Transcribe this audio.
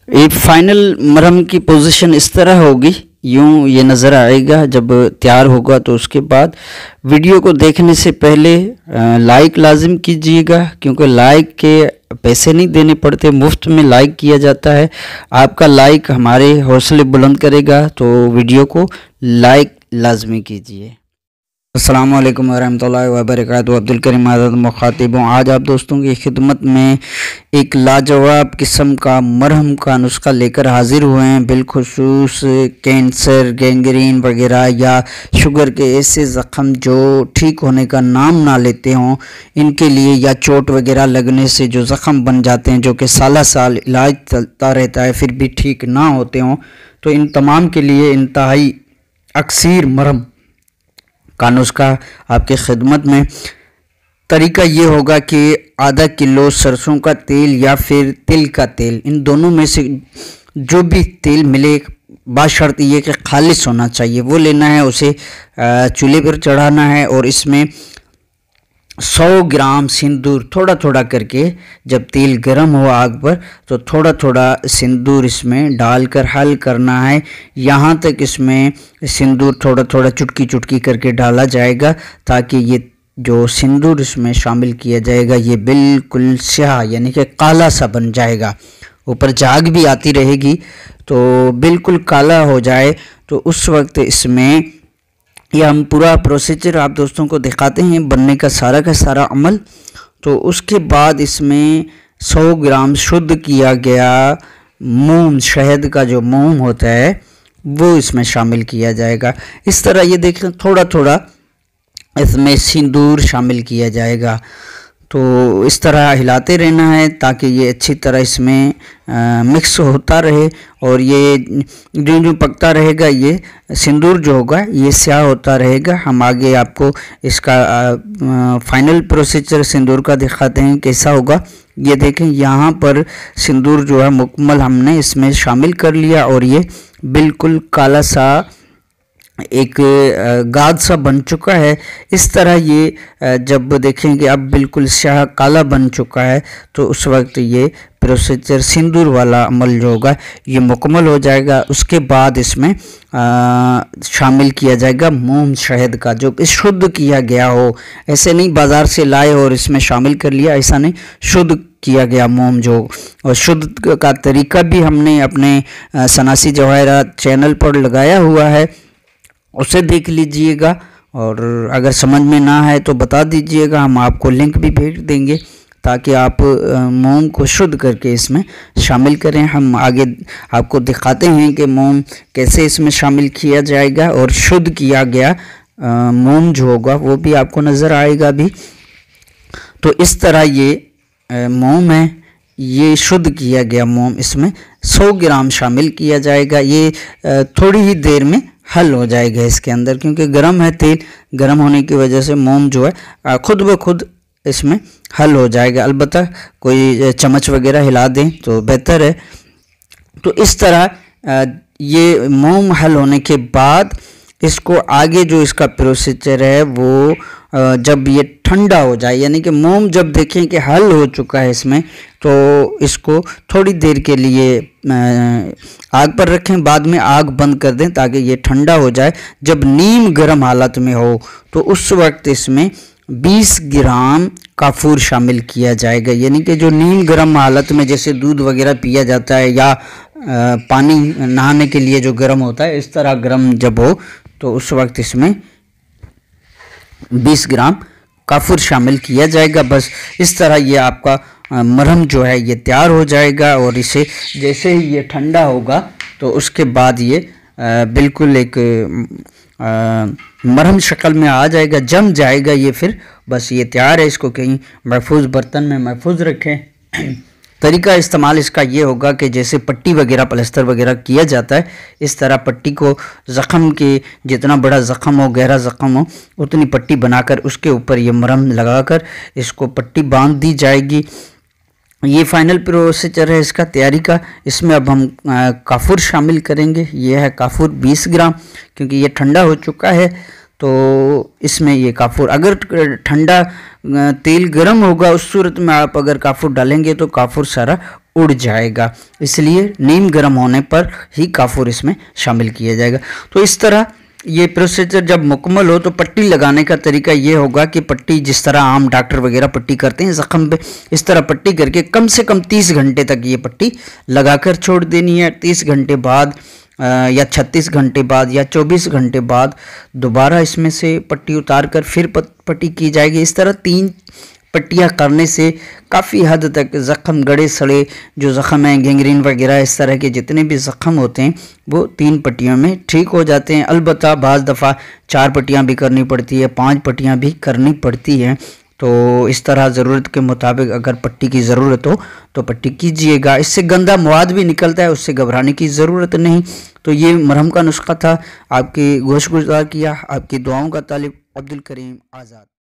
एक फाइनल मरहम की पोजीशन इस तरह होगी, यूं ये नज़र आएगा जब तैयार होगा। तो उसके बाद वीडियो को देखने से पहले लाइक लाजिम कीजिएगा, क्योंकि लाइक के पैसे नहीं देने पड़ते, मुफ्त में लाइक किया जाता है। आपका लाइक हमारे हौसले बुलंद करेगा, तो वीडियो को लाइक लाजमी कीजिए। अस्सलामु अलैकुम वरहमतुल्लाहि वबरकातुहू। अब्दुल करीम आज़ाद मुखातिब हूँ। आज आप दोस्तों की खिदमत में एक लाजवाब किस्म का मरहम का नुस्खा लेकर हाजिर हुए हैं। बिलखुसूस कैंसर, गैंग्रीन वगैरह या शुगर के ऐसे ज़ख़म जो ठीक होने का नाम ना लेते हों, इनके लिए, या चोट वगैरह लगने से जो ज़ख़म बन जाते हैं, जो कि साल साल इलाज चलता रहता है फिर भी ठीक ना होते हों, तो इन तमाम के लिए इंतहाई अक्सीर मरहम का नुस्खा आपके खिदमत में। तरीका ये होगा कि आधा किलो सरसों का तेल या फिर तिल का तेल, इन दोनों में से जो भी तेल मिले, बाशर्त ये कि खालिस होना चाहिए, वो लेना है। उसे चूल्हे पर चढ़ाना है और इसमें 100 ग्राम सिंदूर थोड़ा थोड़ा करके, जब तेल गर्म हो आग पर तो थोड़ा थोड़ा सिंदूर इसमें डालकर हल करना है। यहाँ तक इसमें सिंदूर थोड़ा थोड़ा चुटकी चुटकी करके डाला जाएगा, ताकि ये जो सिंदूर इसमें शामिल किया जाएगा ये बिल्कुल स्याह यानी कि काला सा बन जाएगा। ऊपर झाग भी आती रहेगी तो बिल्कुल काला हो जाए, तो उस वक्त इसमें यह हम पूरा प्रोसीजर आप दोस्तों को दिखाते हैं, बनने का सारा अमल। तो उसके बाद इसमें 100 ग्राम शुद्ध किया गया मोम, शहद का जो मोम होता है वो इसमें शामिल किया जाएगा। इस तरह ये देखें थोड़ा थोड़ा इसमें सिंदूर शामिल किया जाएगा। तो इस तरह हिलाते रहना है ताकि ये अच्छी तरह इसमें मिक्स होता रहे, और ये जो पकता रहेगा ये सिंदूर जो होगा ये स्याह होता रहेगा। हम आगे आपको इसका फाइनल प्रोसीजर सिंदूर का दिखाते हैं कैसा होगा। ये देखें यहाँ पर सिंदूर जो है मुकम्मल हमने इसमें शामिल कर लिया, और ये बिल्कुल काला सा एक गाद सा बन चुका है। इस तरह ये जब देखेंगे अब बिल्कुल स्याह काला बन चुका है, तो उस वक्त ये प्रोसीजर सिंदूर वाला अमल जो होगा ये मुकम्मल हो जाएगा। उसके बाद इसमें शामिल किया जाएगा मोम शहद का, जो शुद्ध किया गया हो। ऐसे नहीं बाज़ार से लाए और इसमें शामिल कर लिया, ऐसा नहीं, शुद्ध किया गया मोम जो, और शुद्ध का तरीका भी हमने अपने सनासी जवाहरात चैनल पर लगाया हुआ है, उसे देख लीजिएगा। और अगर समझ में ना है तो बता दीजिएगा, हम आपको लिंक भी भेज देंगे ताकि आप मोम को शुद्ध करके इसमें शामिल करें। हम आगे आपको दिखाते हैं कि मोम कैसे इसमें शामिल किया जाएगा, और शुद्ध किया गया मोम जो होगा वो भी आपको नज़र आएगा भी। तो इस तरह ये मोम है, ये शुद्ध किया गया मोम, इसमें 100 ग्राम शामिल किया जाएगा। ये थोड़ी ही देर में हल हो जाएगा इसके अंदर, क्योंकि गर्म है तेल, गर्म होने की वजह से मोम जो है खुद ब खुद इसमें हल हो जाएगा। अलबत्ता कोई चम्मच वगैरह हिला दें तो बेहतर है। तो इस तरह ये मोम हल होने के बाद इसको आगे जो इसका प्रोसीजर है वो जब ये ठंडा हो जाए, यानी कि मोम जब देखें कि हल हो चुका है इसमें, तो इसको थोड़ी देर के लिए आग पर रखें, बाद में आग बंद कर दें ताकि ये ठंडा हो जाए। जब नीम गर्म हालत में हो तो उस वक्त इसमें 20 ग्राम काफूर शामिल किया जाएगा, यानी कि जो नीम गर्म हालत में जैसे दूध वगैरह पिया जाता है या पानी नहाने के लिए जो गर्म होता है, इस तरह गर्म जब हो तो उस वक्त इसमें 20 ग्राम काफूर शामिल किया जाएगा। बस इस तरह ये आपका मरहम जो है ये तैयार हो जाएगा, और इसे जैसे ही ये ठंडा होगा तो उसके बाद ये बिल्कुल एक मरहम शक्ल में आ जाएगा, जम जाएगा ये, फिर बस ये तैयार है। इसको कहीं महफूज बर्तन में महफूज रखें। तरीका इस्तेमाल इसका ये होगा कि जैसे पट्टी वगैरह प्लास्टर वगैरह किया जाता है, इस तरह पट्टी को ज़ख़म के, जितना बड़ा ज़ख़म हो, गहरा ज़ख़म हो, उतनी पट्टी बनाकर उसके ऊपर ये मरहम लगाकर इसको पट्टी बांध दी जाएगी। ये फाइनल प्रोसीजर है इसका तैयारी का। इसमें अब हम काफूर शामिल करेंगे। ये है काफूर 20 ग्राम, क्योंकि ये ठंडा हो चुका है तो इसमें ये काफूर, अगर ठंडा तेल गर्म होगा उस सूरत में आप अगर काफूर डालेंगे तो काफूर सारा उड़ जाएगा। इसलिए नीम गर्म होने पर ही काफूर इसमें शामिल किया जाएगा। तो इस तरह ये प्रोसीजर जब मुकम्मल हो तो पट्टी लगाने का तरीका ये होगा कि पट्टी जिस तरह आम डॉक्टर वगैरह पट्टी करते हैं ज़ख़म पे, इस तरह पट्टी करके कम से कम 30 घंटे तक ये पट्टी लगाकर छोड़ देनी है। 30 घंटे बाद या 36 घंटे बाद या 24 घंटे बाद दोबारा इसमें से पट्टी उतार कर फिर पट्टी की जाएगी। इस तरह 3 पट्टियाँ करने से काफ़ी हद तक ज़ख़म, गड़े सड़े जो ज़ख़म हैं, गैंग्रीन वगैरह इस तरह के जितने भी ज़ख़म होते हैं वो 3 पट्टियों में ठीक हो जाते हैं। अलबत्ता बाज़ दफ़ा 4 पट्टियाँ भी करनी पड़ती है, 5 पट्टियाँ भी करनी पड़ती हैं। तो इस तरह ज़रूरत के मुताबिक अगर पट्टी की ज़रूरत हो तो पट्टी कीजिएगा। इससे गंदा मवाद भी निकलता है, उससे घबराने की ज़रूरत नहीं। तो ये मरहम का नुस्खा था, आपकी गोशगुजार किया। आपकी दुआओं का तालिब, अब्दुल करीम आज़ाद।